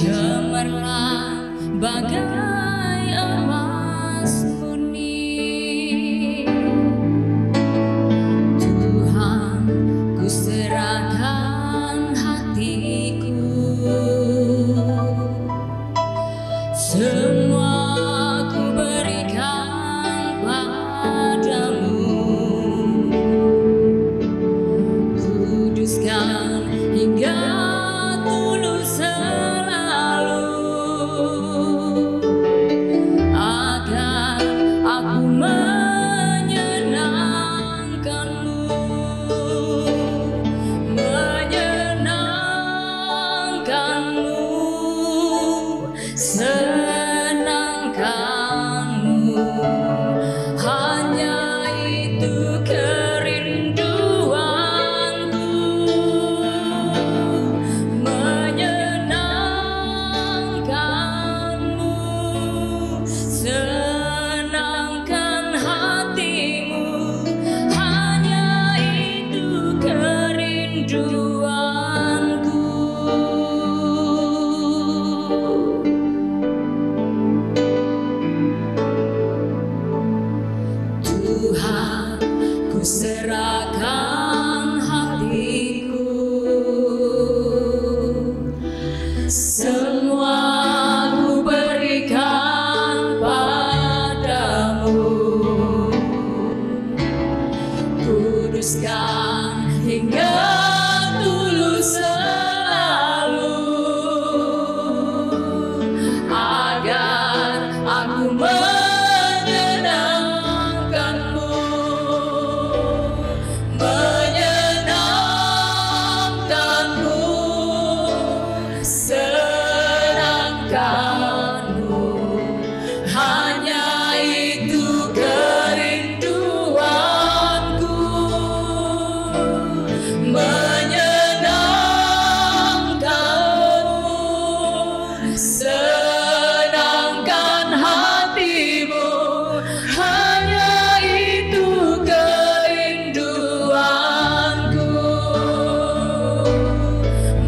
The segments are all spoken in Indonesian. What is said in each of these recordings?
cemerlang bagai emas murni. Tuhan, ku serahkan hatiku, semua ku berikan padamu. Kuduskan hingga tulus selalu, agar aku menyenangkanmu, menyenangkanmu, senangkanmu. Hanya itu kerinduanku, menyenangkanmu, senangkan hatimu. Hanya itu kerinduanku. Tuhan, ku serahkan hatiku, semua ku berikan padamu. Kuduskan hingga tulus selalu, agar aku menyenangkanmu, menyenangkanmu, senangkanmu. Hanya itu kerinduanku, menyenangkanmu, senangkan hatimu. Hanya itu kerinduanku,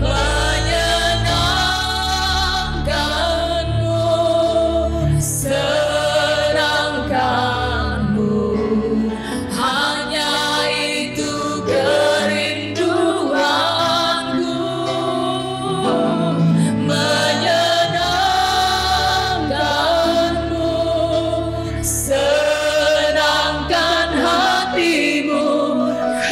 menyenangkanmu, senangkanmu. Hanya itu kerinduanku, menyenangkanmu, senangkan hatimu.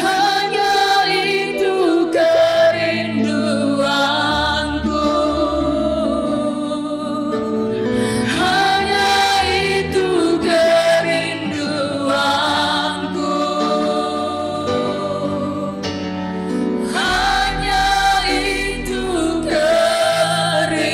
Hanya itu kerinduanku, hanya itu kerinduanku, hanya itu kerinduanku.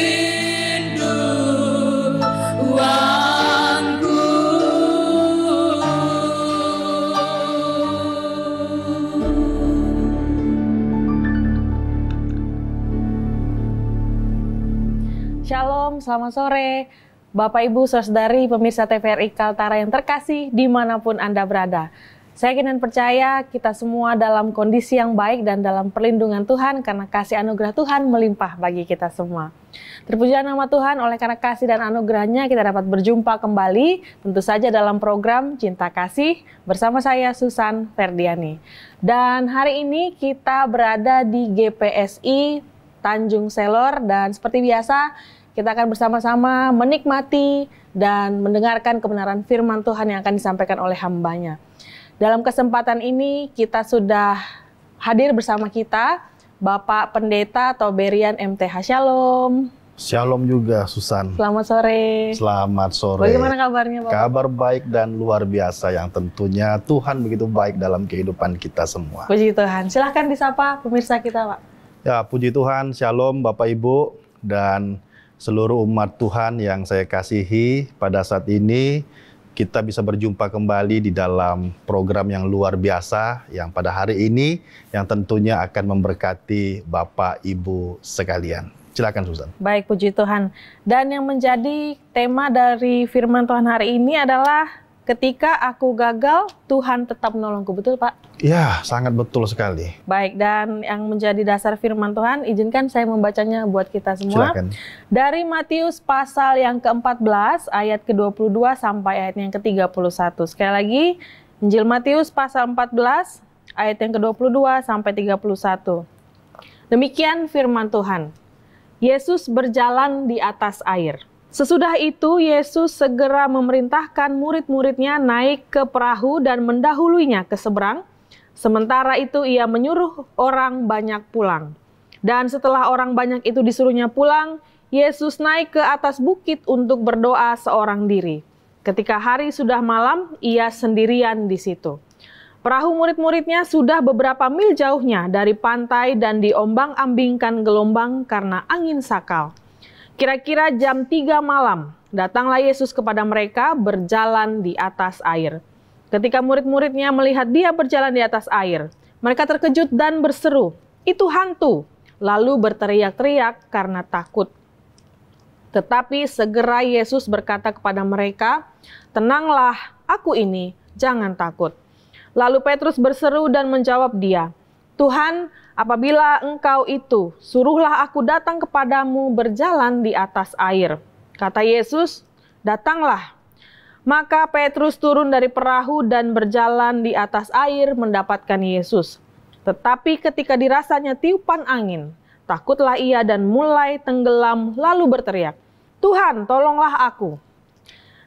Shalom, selamat sore Bapak Ibu Saudari pemirsa TVRI Kaltara yang terkasih dimanapun Anda berada. Saya yakin dan percaya kita semua dalam kondisi yang baik dan dalam perlindungan Tuhan karena kasih anugerah Tuhan melimpah bagi kita semua. Terpujilah nama Tuhan, oleh karena kasih dan anugerahnya kita dapat berjumpa kembali tentu saja dalam program Cinta Kasih bersama saya Susan Ferdiani. Dan hari ini kita berada di GPSI Tanjung Selor dan seperti biasa kita akan bersama-sama menikmati dan mendengarkan kebenaran firman Tuhan yang akan disampaikan oleh hambanya. Dalam kesempatan ini kita sudah hadir bersama kita Bapak Pendeta Toberian MTH. Shalom. Shalom juga Susan. Selamat sore. Selamat sore. Bagaimana kabarnya Bapak? Kabar baik dan luar biasa yang tentunya Tuhan begitu baik dalam kehidupan kita semua. Puji Tuhan. Silahkan disapa pemirsa kita Pak. Ya, puji Tuhan. Shalom Bapak Ibu dan seluruh umat Tuhan yang saya kasihi. Pada saat ini kita bisa berjumpa kembali di dalam program yang luar biasa yang pada hari ini yang tentunya akan memberkati Bapak Ibu sekalian. Silakan Susan. Baik, puji Tuhan. Dan yang menjadi tema dari firman Tuhan hari ini adalah ketika aku gagal, Tuhan tetap menolongku. Betul, Pak? Ya, sangat betul sekali. Baik, dan yang menjadi dasar firman Tuhan, izinkan saya membacanya buat kita semua. Silakan. Dari Matius pasal yang ke-14, ayat ke-22 sampai ayat yang ke-31. Sekali lagi, Injil Matius pasal 14, ayat yang ke-22 sampai 31. Demikian firman Tuhan. Yesus berjalan di atas air. Sesudah itu, Yesus segera memerintahkan murid-muridnya naik ke perahu dan mendahuluinya ke seberang. Sementara itu, ia menyuruh orang banyak pulang. Dan setelah orang banyak itu disuruhnya pulang, Yesus naik ke atas bukit untuk berdoa seorang diri. Ketika hari sudah malam, ia sendirian di situ. Perahu murid-muridnya sudah beberapa mil jauhnya dari pantai dan diombang-ambingkan gelombang karena angin sakal. Kira-kira jam 3 malam, datanglah Yesus kepada mereka berjalan di atas air. Ketika murid-muridnya melihat dia berjalan di atas air, mereka terkejut dan berseru, "Itu hantu!" Lalu berteriak-teriak karena takut. Tetapi segera Yesus berkata kepada mereka, "Tenanglah, aku ini, jangan takut." Lalu Petrus berseru dan menjawab dia, "Tuhan, apabila Engkau itu, suruhlah aku datang kepadamu berjalan di atas air." Kata Yesus, "Datanglah." Maka Petrus turun dari perahu dan berjalan di atas air mendapatkan Yesus. Tetapi ketika dirasanya tiupan angin, takutlah ia dan mulai tenggelam lalu berteriak, "Tuhan, tolonglah aku."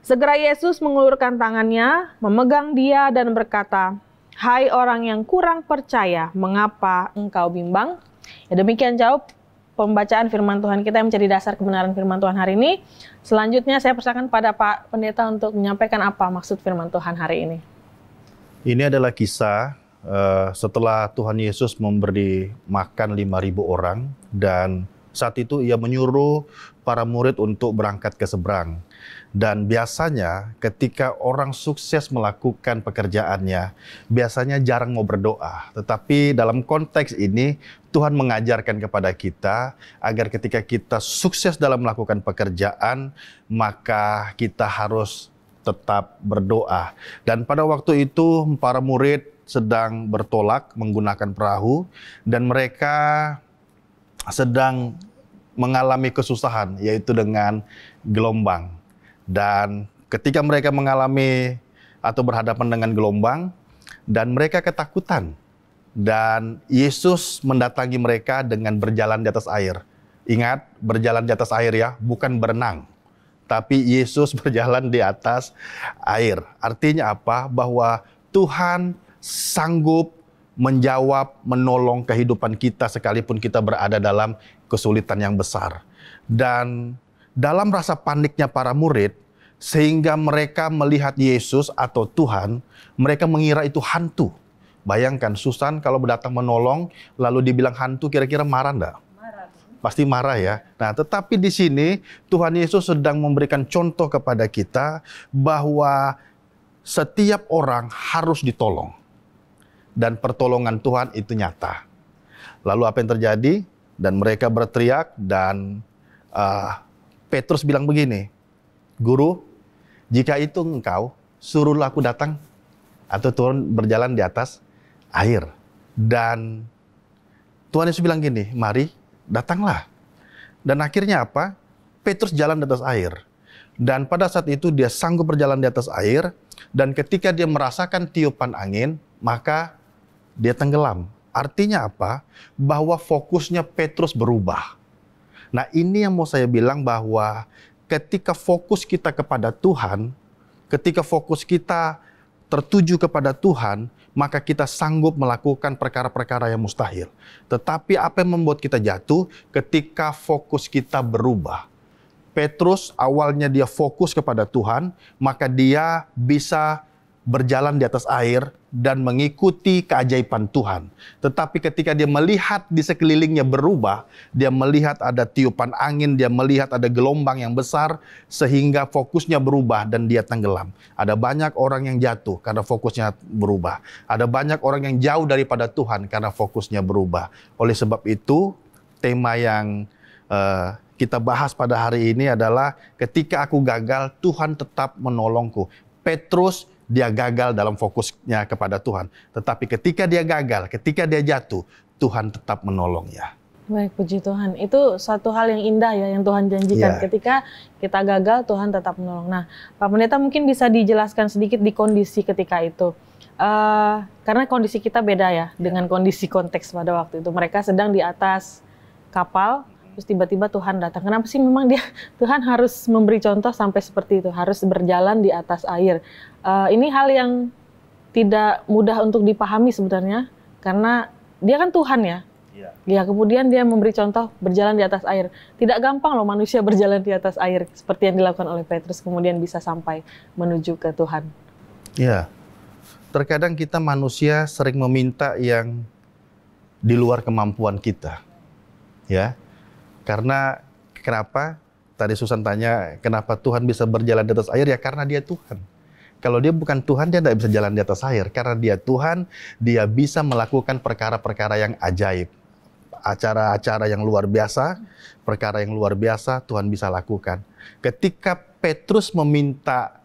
Segera Yesus mengulurkan tangannya, memegang dia dan berkata, "Hai orang yang kurang percaya, mengapa engkau bimbang?" Ya, demikian jawab pembacaan firman Tuhan kita yang menjadi dasar kebenaran firman Tuhan hari ini. Selanjutnya saya persilakan pada Pak Pendeta untuk menyampaikan apa maksud firman Tuhan hari ini. Ini adalah kisah setelah Tuhan Yesus memberi makan 5.000 orang dan saat itu ia menyuruh para murid untuk berangkat ke seberang. Dan biasanya ketika orang sukses melakukan pekerjaannya, biasanya jarang mau berdoa. Tetapi dalam konteks ini, Tuhan mengajarkan kepada kita agar ketika kita sukses dalam melakukan pekerjaan, maka kita harus tetap berdoa. Dan pada waktu itu, para murid sedang bertolak menggunakan perahu, dan mereka sedang mengalami kesusahan, yaitu dengan gelombang. Dan ketika mereka mengalami atau berhadapan dengan gelombang, dan mereka ketakutan. Dan Yesus mendatangi mereka dengan berjalan di atas air. Ingat, berjalan di atas air ya, bukan berenang. Tapi Yesus berjalan di atas air. Artinya apa? Bahwa Tuhan sanggup menjawab, menolong kehidupan kita sekalipun kita berada dalam kesulitan yang besar. Dan dalam rasa paniknya para murid, sehingga mereka melihat Yesus atau Tuhan, mereka mengira itu hantu. Bayangkan, Susan kalau datang menolong, lalu dibilang hantu, kira-kira marah enggak? Pasti marah ya. Nah, tetapi di sini Tuhan Yesus sedang memberikan contoh kepada kita bahwa setiap orang harus ditolong. Dan pertolongan Tuhan itu nyata. Lalu apa yang terjadi? Dan mereka berteriak dan Petrus bilang begini, "Guru, jika itu engkau, suruhlah aku datang atau turun berjalan di atas air." Dan Tuhan Yesus bilang gini, "Mari, datanglah." Dan akhirnya apa? Petrus jalan di atas air. Dan pada saat itu dia sanggup berjalan di atas air. Dan ketika dia merasakan tiupan angin, maka dia tenggelam. Artinya apa? Bahwa fokusnya Petrus berubah. Nah, ini yang mau saya bilang bahwa ketika fokus kita kepada Tuhan, ketika fokus kita tertuju kepada Tuhan, maka kita sanggup melakukan perkara-perkara yang mustahil. Tetapi apa yang membuat kita jatuh? Ketika fokus kita berubah. Petrus awalnya dia fokus kepada Tuhan, maka dia bisa berjalan di atas air dan mengikuti keajaiban Tuhan. Tetapi ketika dia melihat di sekelilingnya berubah, dia melihat ada tiupan angin, dia melihat ada gelombang yang besar, sehingga fokusnya berubah dan dia tenggelam. Ada banyak orang yang jatuh karena fokusnya berubah. Ada banyak orang yang jauh daripada Tuhan karena fokusnya berubah. Oleh sebab itu, tema yang kita bahas pada hari ini adalah ketika aku gagal, Tuhan tetap menolongku. Petrus dia gagal dalam fokusnya kepada Tuhan. Tetapi ketika dia gagal, ketika dia jatuh, Tuhan tetap menolongnya. Baik, puji Tuhan. Itu suatu hal yang indah ya yang Tuhan janjikan. Iya. Ketika kita gagal, Tuhan tetap menolong. Nah, Pak Pendeta mungkin bisa dijelaskan sedikit di kondisi ketika itu. Karena kondisi kita beda ya dengan kondisi konteks pada waktu itu. Mereka sedang di atas kapal, terus tiba-tiba Tuhan datang. Kenapa sih memang Tuhan harus memberi contoh sampai seperti itu, harus berjalan di atas air? Ini hal yang tidak mudah untuk dipahami sebenarnya, karena dia kan Tuhan ya. Ya, kemudian dia memberi contoh berjalan di atas air. Tidak gampang loh manusia berjalan di atas air seperti yang dilakukan oleh Petrus, kemudian bisa sampai menuju ke Tuhan. Ya, terkadang kita manusia sering meminta yang di luar kemampuan kita. Ya, karena kenapa? Tadi Susan tanya, kenapa Tuhan bisa berjalan di atas air? Ya karena dia Tuhan. Kalau dia bukan Tuhan, dia tidak bisa jalan di atas air. Karena dia Tuhan, dia bisa melakukan perkara-perkara yang ajaib. Acara-acara yang luar biasa, perkara yang luar biasa Tuhan bisa lakukan. Ketika Petrus meminta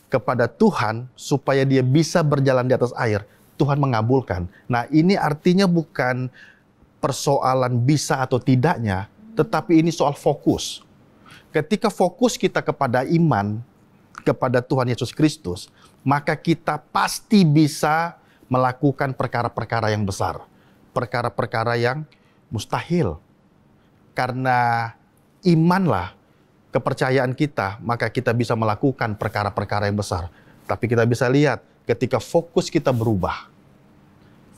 kepada Tuhan supaya dia bisa berjalan di atas air, Tuhan mengabulkan. Nah, ini artinya bukan persoalan bisa atau tidaknya, tetapi ini soal fokus. Ketika fokus kita kepada iman, kepada Tuhan Yesus Kristus, maka kita pasti bisa melakukan perkara-perkara yang besar. Perkara-perkara yang mustahil. Karena imanlah kepercayaan kita, maka kita bisa melakukan perkara-perkara yang besar. Tapi kita bisa lihat ketika fokus kita berubah.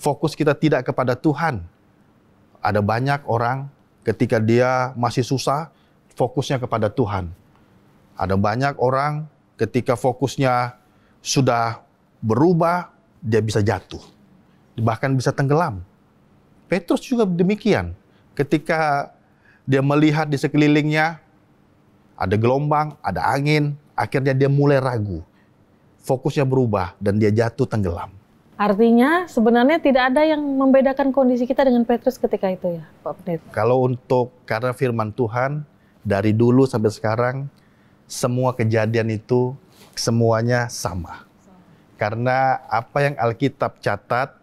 Fokus kita tidak kepada Tuhan. Ada banyak orang ketika dia masih susah, fokusnya kepada Tuhan. Ada banyak orang ketika fokusnya sudah berubah, dia bisa jatuh. Bahkan bisa tenggelam. Petrus juga demikian. Ketika dia melihat di sekelilingnya, ada gelombang, ada angin, akhirnya dia mulai ragu. Fokusnya berubah dan dia jatuh tenggelam. Artinya sebenarnya tidak ada yang membedakan kondisi kita dengan Petrus ketika itu ya, Pak Pendeta. Kalau karena firman Tuhan, dari dulu sampai sekarang, semua kejadian itu semuanya sama. Karena apa yang Alkitab catat,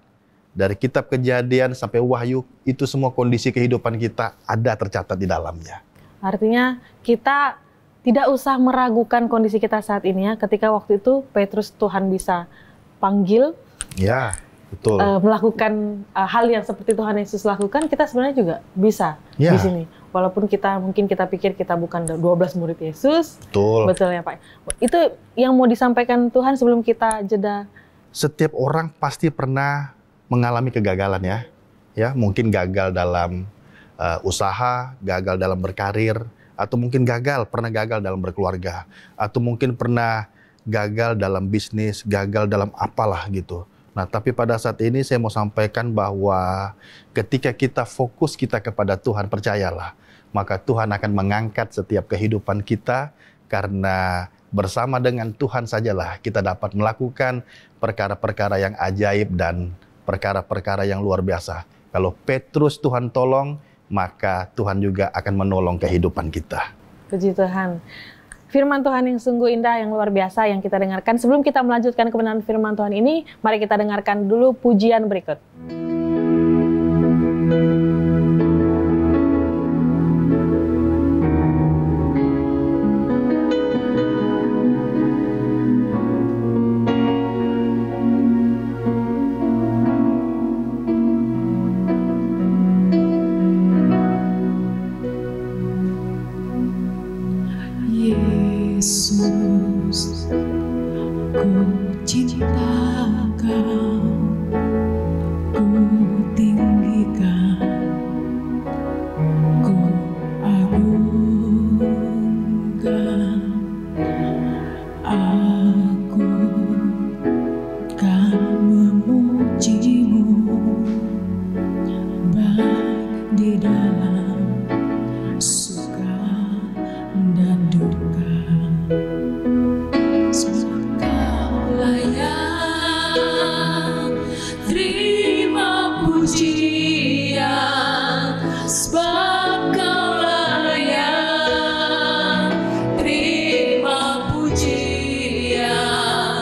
dari kitab Kejadian sampai Wahyu, itu semua kondisi kehidupan kita ada tercatat di dalamnya. Artinya kita tidak usah meragukan kondisi kita saat ini ya. Ketika waktu itu Petrus Tuhan bisa panggil, Ya, betul. melakukan hal yang seperti Tuhan Yesus lakukan, kita sebenarnya juga bisa Ya. di sini. Walaupun mungkin kita pikir kita bukan 12 murid Yesus. Betul. Ya Pak. Itu yang mau disampaikan Tuhan sebelum kita jeda. Setiap orang pasti pernah mengalami kegagalan ya. Ya, mungkin gagal dalam usaha, gagal dalam berkarir, atau mungkin pernah gagal dalam berkeluarga, atau mungkin pernah gagal dalam bisnis, gagal dalam apalah gitu. Nah, tapi pada saat ini saya mau sampaikan bahwa ketika kita fokus kita kepada Tuhan, percayalah, maka Tuhan akan mengangkat setiap kehidupan kita, karena bersama dengan Tuhan sajalah kita dapat melakukan perkara-perkara yang ajaib dan perkara-perkara yang luar biasa. Kalau Petrus Tuhan tolong, maka Tuhan juga akan menolong kehidupan kita. Puji Tuhan. Firman Tuhan yang sungguh indah, yang luar biasa yang kita dengarkan. Sebelum kita melanjutkan kebenaran firman Tuhan ini, mari kita dengarkan dulu pujian berikut. Yesus, ku cinta Kau, ku tinggikan, ku agungkan, aku kan memuji-Mu baik di dalam suka dan duka. Kaulah yang terima pujian, sebab Kaulah yang terima pujian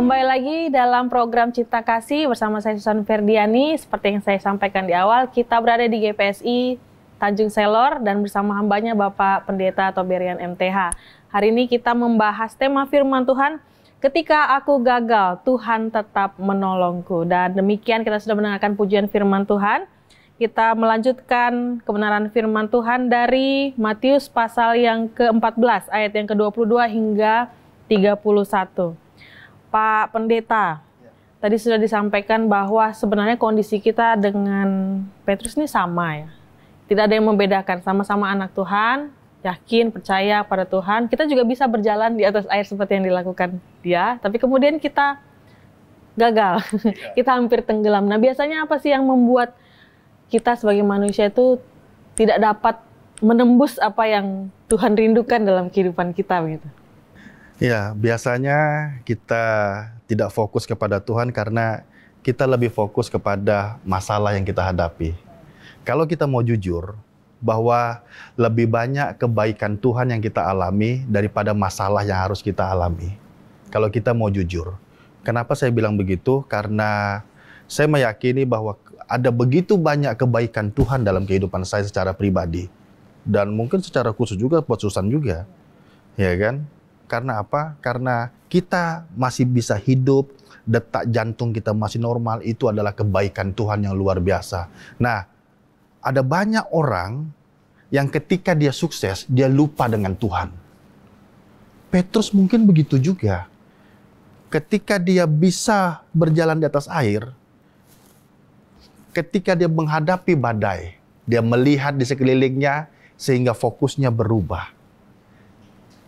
Kembali lagi dalam program Cipta Kasih bersama saya Susan Ferdiani. Seperti yang saya sampaikan di awal, kita berada di GPSI Tanjung Selor dan bersama hambanya Bapak Pendeta Toberian MTH. Hari ini kita membahas tema firman Tuhan, ketika aku gagal, Tuhan tetap menolongku. Dan demikian kita sudah mendengarkan pujian firman Tuhan. Kita melanjutkan kebenaran firman Tuhan dari Matius pasal yang ke-14, ayat yang ke-22 hingga 31. Pak Pendeta, tadi sudah disampaikan bahwa sebenarnya kondisi kita dengan Petrus ini sama ya. Tidak ada yang membedakan, sama-sama anak Tuhan, yakin, percaya pada Tuhan. Kita juga bisa berjalan di atas air seperti yang dilakukan dia, tapi kemudian kita gagal, kita hampir tenggelam. Nah, biasanya apa sih yang membuat kita sebagai manusia itu tidak dapat menembus apa yang Tuhan rindukan dalam kehidupan kita gitu? Ya, biasanya kita tidak fokus kepada Tuhan karena kita lebih fokus kepada masalah yang kita hadapi. Kalau kita mau jujur, bahwa lebih banyak kebaikan Tuhan yang kita alami daripada masalah yang harus kita alami. Kalau kita mau jujur. Kenapa saya bilang begitu? Karena saya meyakini bahwa ada begitu banyak kebaikan Tuhan dalam kehidupan saya secara pribadi. Dan mungkin secara khusus juga buat Susan juga. Ya kan? Karena apa? Karena kita masih bisa hidup, detak jantung kita masih normal, itu adalah kebaikan Tuhan yang luar biasa. Nah, ada banyak orang yang ketika dia sukses, dia lupa dengan Tuhan. Petrus mungkin begitu juga. Ketika dia bisa berjalan di atas air, ketika dia menghadapi badai, dia melihat di sekelilingnya sehingga fokusnya berubah.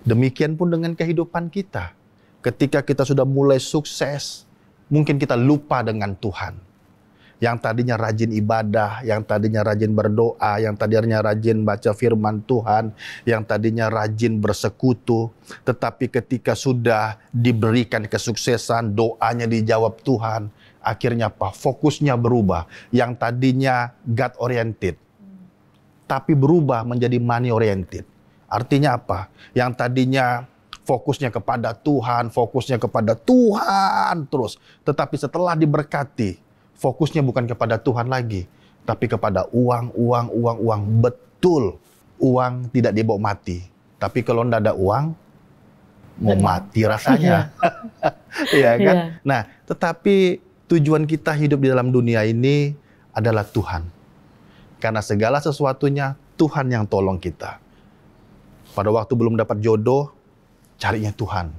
Demikian pun dengan kehidupan kita. Ketika kita sudah mulai sukses, mungkin kita lupa dengan Tuhan. Yang tadinya rajin ibadah, yang tadinya rajin berdoa, yang tadinya rajin baca firman Tuhan, yang tadinya rajin bersekutu. Tetapi ketika sudah diberikan kesuksesan, doanya dijawab Tuhan, akhirnya apa? Fokusnya berubah. Yang tadinya God oriented, tapi berubah menjadi money oriented. Artinya apa? Yang tadinya fokusnya kepada Tuhan terus. Tetapi setelah diberkati, fokusnya bukan kepada Tuhan lagi, tapi kepada uang. Betul, uang tidak dibawa mati. Tapi kalau tidak ada uang, mau mati rasanya. Iya kan? Nah, tetapi tujuan kita hidup di dalam dunia ini adalah Tuhan. Karena segala sesuatunya Tuhan yang tolong kita. Pada waktu belum dapat jodoh, carinya Tuhan.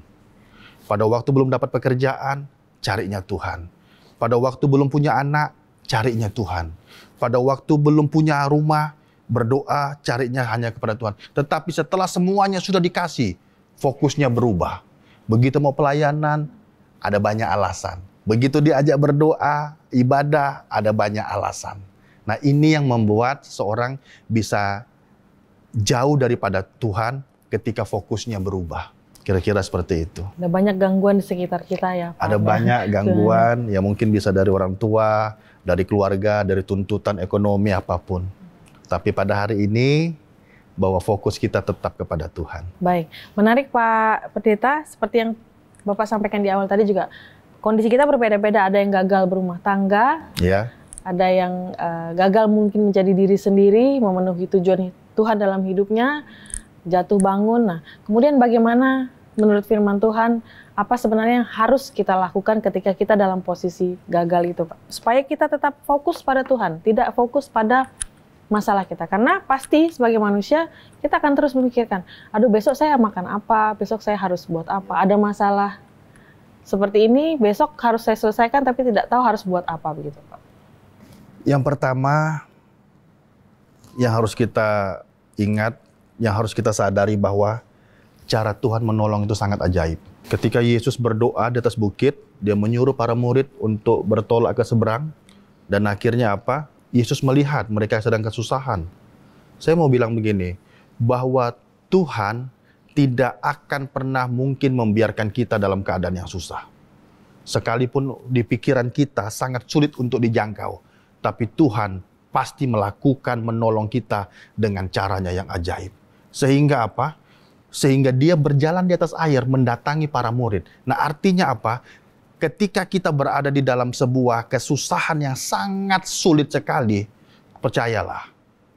Pada waktu belum dapat pekerjaan, carinya Tuhan. Pada waktu belum punya anak, carinya Tuhan. Pada waktu belum punya rumah, berdoa, carinya hanya kepada Tuhan. Tetapi setelah semuanya sudah dikasih, fokusnya berubah. Begitu mau pelayanan, ada banyak alasan. Begitu diajak berdoa, ibadah, ada banyak alasan. Nah, ini yang membuat seorang bisa jauh daripada Tuhan ketika fokusnya berubah. Kira-kira seperti itu. Ada banyak gangguan di sekitar kita ya, Pak. Ada banyak gangguan, ya mungkin bisa dari orang tua, dari keluarga, dari tuntutan ekonomi, apapun. Tapi pada hari ini, bahwa fokus kita tetap kepada Tuhan. Baik, menarik Pak Pendeta, seperti yang Bapak sampaikan di awal tadi juga, kondisi kita berbeda-beda. Ada yang gagal berumah tangga, Ya. ada yang gagal mungkin menjadi diri sendiri, memenuhi tujuan Tuhan dalam hidupnya, jatuh bangun. Nah, kemudian bagaimana menurut firman Tuhan, apa sebenarnya yang harus kita lakukan ketika kita dalam posisi gagal itu, Pak? Supaya kita tetap fokus pada Tuhan, tidak fokus pada masalah kita. Karena pasti sebagai manusia, kita akan terus memikirkan, aduh besok saya makan apa, besok saya harus buat apa, ada masalah seperti ini, besok harus saya selesaikan, tapi tidak tahu harus buat apa, begitu, Pak. Yang pertama, yang harus kita ingat, yang harus kita sadari bahwa cara Tuhan menolong itu sangat ajaib. Ketika Yesus berdoa di atas bukit, dia menyuruh para murid untuk bertolak ke seberang, dan akhirnya apa? Yesus melihat mereka sedang kesusahan. Saya mau bilang begini, bahwa Tuhan tidak akan pernah mungkin membiarkan kita dalam keadaan yang susah. Sekalipun di pikiran kita sangat sulit untuk dijangkau, tapi Tuhan pasti melakukan menolong kita dengan caranya yang ajaib. Sehingga apa? Sehingga dia berjalan di atas air mendatangi para murid. Nah, artinya apa? ketika kita berada di dalam sebuah kesusahan yang sangat sulit sekali, percayalah,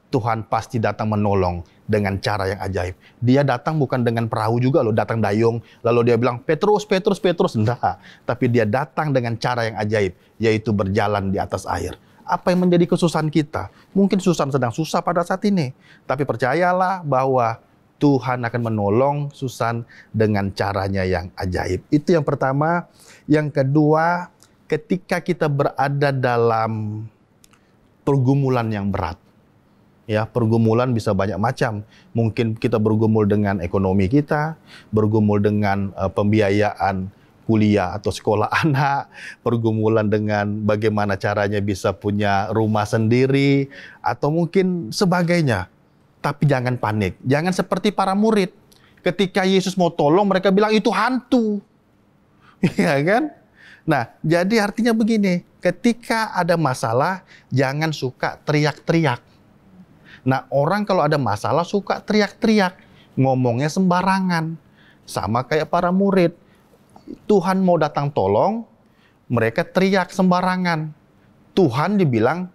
Tuhan pasti datang menolong dengan cara yang ajaib. Dia datang bukan dengan perahu juga loh, datang dayung, lalu dia bilang, Petrus, Petrus, Petrus. Enggak, tapi dia datang dengan cara yang ajaib, yaitu berjalan di atas air. Apa yang menjadi kesusahan kita? Mungkin Susan sedang susah pada saat ini, tapi percayalah bahwa Tuhan akan menolong Susan dengan caranya yang ajaib. Itu yang pertama. Yang kedua, ketika kita berada dalam pergumulan yang berat. Ya, pergumulan bisa banyak macam. Mungkin kita bergumul dengan ekonomi kita, bergumul dengan pembiayaan kuliah atau sekolah anak, pergumulan dengan bagaimana caranya bisa punya rumah sendiri, atau mungkin sebagainya. Tapi jangan panik, jangan seperti para murid. Ketika Yesus mau tolong, mereka bilang itu hantu. Ya kan? Nah, jadi artinya begini, ketika ada masalah, jangan suka teriak-teriak. Nah, orang kalau ada masalah suka teriak-teriak, ngomongnya sembarangan. Sama kayak para murid. Tuhan mau datang tolong, mereka teriak sembarangan. Tuhan dibilang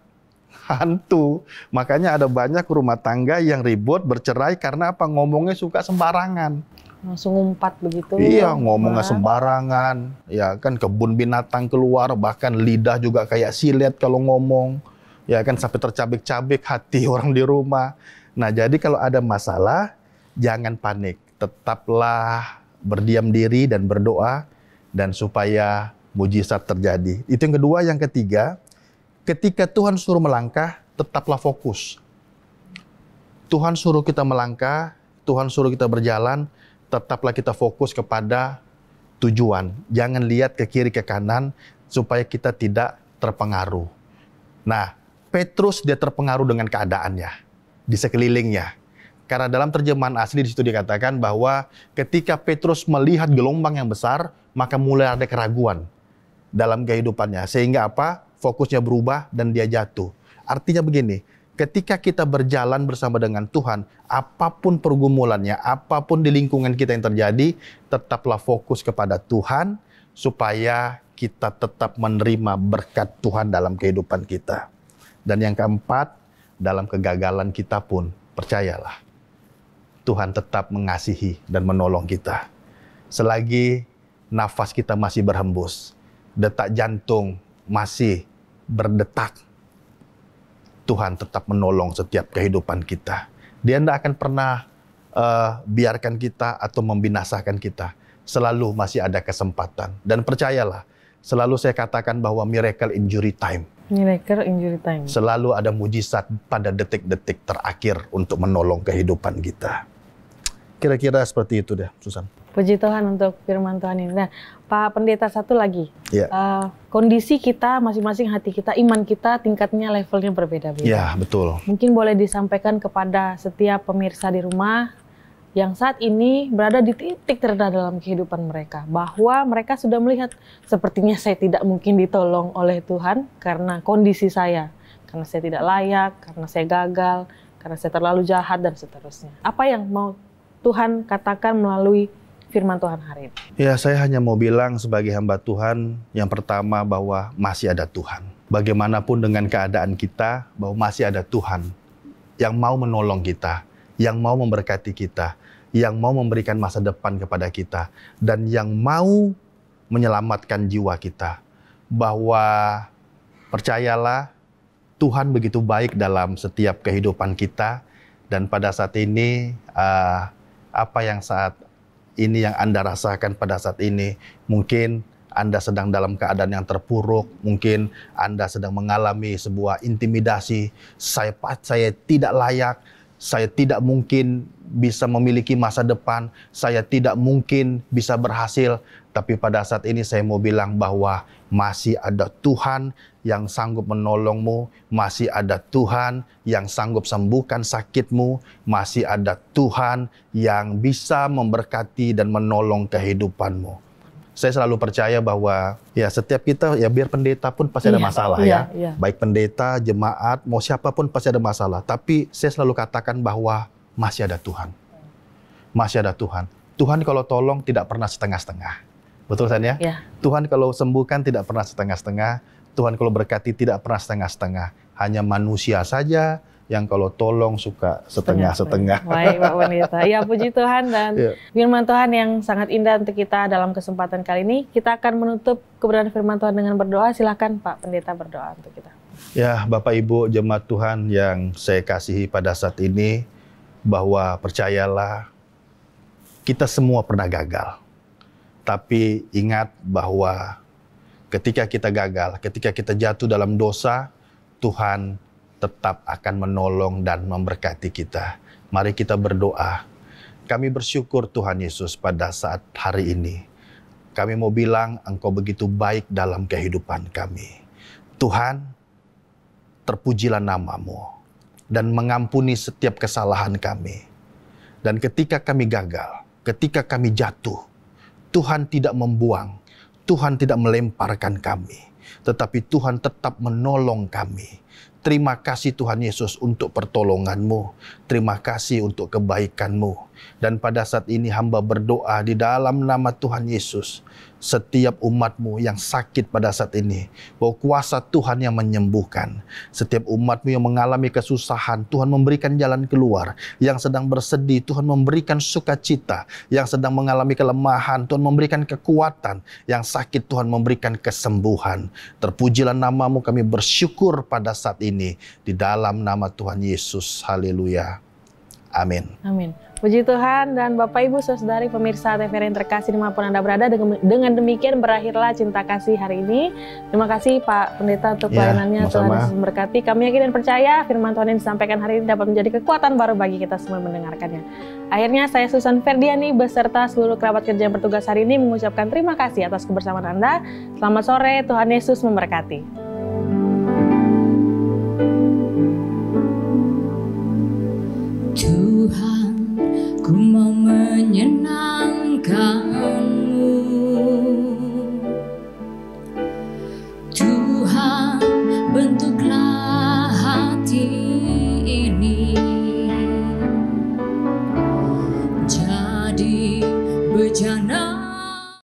hantu. Makanya ada banyak rumah tangga yang ribut, bercerai karena apa? Ngomongnya suka sembarangan. Langsung ngumpat begitu. Iya, ngomongnya sembarangan. Ya kan, kebun binatang keluar, bahkan lidah juga kayak silet kalau ngomong. Ya kan, sampai tercabik-cabik hati orang di rumah. Nah, jadi kalau ada masalah, jangan panik. Tetaplah berdiam diri dan berdoa, dan supaya mujizat terjadi. Itu yang kedua. Yang ketiga, ketika Tuhan suruh melangkah, tetaplah fokus. Tuhan suruh kita melangkah, Tuhan suruh kita berjalan, tetaplah kita fokus kepada tujuan. Jangan lihat ke kiri ke kanan supaya kita tidak terpengaruh. Nah, Petrus dia terpengaruh dengan keadaannya di sekelilingnya. Karena dalam terjemahan asli di situ dikatakan bahwa ketika Petrus melihat gelombang yang besar, maka mulai ada keraguan dalam kehidupannya. Sehingga apa? Fokusnya berubah dan dia jatuh. Artinya begini, ketika kita berjalan bersama dengan Tuhan, apapun pergumulannya, apapun di lingkungan kita yang terjadi, tetaplah fokus kepada Tuhan supaya kita tetap menerima berkat Tuhan dalam kehidupan kita. Dan yang keempat, dalam kegagalan kita pun, percayalah, Tuhan tetap mengasihi dan menolong kita. Selagi nafas kita masih berhembus, detak jantung masih berdetak, Tuhan tetap menolong setiap kehidupan kita. Dia tidak akan pernah biarkan kita atau membinasakan kita. Selalu masih ada kesempatan. Dan percayalah, selalu saya katakan bahwa miracle injury time. Miracle injury time. Selalu ada mujizat pada detik-detik terakhir untuk menolong kehidupan kita. Kira-kira seperti itu deh, Susan. Puji Tuhan untuk firman Tuhan ini. Nah, Pak Pendeta, satu lagi. Ya. Kondisi kita, masing-masing hati kita, iman kita, tingkatnya, levelnya berbeda-beda. Ya, betul. Mungkin boleh disampaikan kepada setiap pemirsa di rumah yang saat ini berada di titik terendah dalam kehidupan mereka. Bahwa mereka sudah melihat, sepertinya saya tidak mungkin ditolong oleh Tuhan karena kondisi saya. Karena saya tidak layak, karena saya gagal, karena saya terlalu jahat, dan seterusnya. Apa yang mau Tuhan katakan melalui firman Tuhan hari ini? Ya, saya hanya mau bilang sebagai hamba Tuhan, yang pertama bahwa masih ada Tuhan. Bagaimanapun dengan keadaan kita, bahwa masih ada Tuhan yang mau menolong kita, yang mau memberkati kita, yang mau memberikan masa depan kepada kita, dan yang mau menyelamatkan jiwa kita. Bahwa percayalah, Tuhan begitu baik dalam setiap kehidupan kita, dan pada saat ini, apa yang saat ini yang Anda rasakan pada saat ini, mungkin Anda sedang dalam keadaan yang terpuruk, mungkin Anda sedang mengalami sebuah intimidasi, saya tidak layak, saya tidak mungkin bisa memiliki masa depan, saya tidak mungkin bisa berhasil. Tapi pada saat ini saya mau bilang bahwa masih ada Tuhan yang sanggup menolongmu, masih ada Tuhan yang sanggup sembuhkan sakitmu, masih ada Tuhan yang bisa memberkati dan menolong kehidupanmu. Saya selalu percaya bahwa ya setiap kita, ya biar pendeta pun pasti ada masalah ya. Baik pendeta, jemaat, mau siapapun pasti ada masalah. Tapi saya selalu katakan bahwa masih ada Tuhan. Masih ada Tuhan. Tuhan kalau tolong tidak pernah setengah-setengah. Betul San ya? Ya. Tuhan kalau sembuhkan tidak pernah setengah-setengah. Tuhan kalau berkati tidak pernah setengah-setengah. Hanya manusia saja yang kalau tolong suka setengah-setengah. Baik Pak Pendeta. Ya puji Tuhan dan Ya. firman Tuhan yang sangat indah untuk kita dalam kesempatan kali ini. Kita akan menutup kebenaran firman Tuhan dengan berdoa. Silakan Pak Pendeta berdoa untuk kita. Ya, Bapak Ibu jemaat Tuhan yang saya kasihi pada saat ini, bahwa percayalah kita semua pernah gagal. Tapi ingat bahwa ketika kita gagal, ketika kita jatuh dalam dosa, Tuhan tetap akan menolong dan memberkati kita. Mari kita berdoa. Kami bersyukur Tuhan Yesus pada saat hari ini. Kami mau bilang Engkau begitu baik dalam kehidupan kami. Tuhan, terpujilah nama-Mu dan mengampuni setiap kesalahan kami. Dan ketika kami gagal, ketika kami jatuh, Tuhan tidak membuang, Tuhan tidak melemparkan kami, tetapi Tuhan tetap menolong kami. Terima kasih Tuhan Yesus untuk pertolongan-Mu. Terima kasih untuk kebaikan-Mu. Dan pada saat ini hamba berdoa di dalam nama Tuhan Yesus. Setiap umat-Mu yang sakit pada saat ini, bahwa kuasa Tuhan yang menyembuhkan. Setiap umat-Mu yang mengalami kesusahan, Tuhan memberikan jalan keluar. Yang sedang bersedih, Tuhan memberikan sukacita. Yang sedang mengalami kelemahan, Tuhan memberikan kekuatan. Yang sakit, Tuhan memberikan kesembuhan. Terpujilah nama-Mu, kami bersyukur pada saat ini. Di dalam nama Tuhan Yesus. Haleluya. Amin. Amin. Puji Tuhan dan Bapak Ibu Saudari pemirsa TVRI yang terkasih dimanapun Anda berada. Dengan demikian berakhirlah Cinta Kasih hari ini. Terima kasih Pak Pendeta untuk pelayanannya. Tuhan Yesus memberkati. Kami yakin dan percaya firman Tuhan yang disampaikan hari ini dapat menjadi kekuatan baru bagi kita semua mendengarkannya. Akhirnya saya Susan Ferdiani beserta seluruh kerabat kerja yang bertugas hari ini mengucapkan terima kasih atas kebersamaan Anda. Selamat sore, Tuhan Yesus memberkati. Tuhan, ku mau menyenangkan-Mu. Tuhan, bentuklah hati ini jadi bejana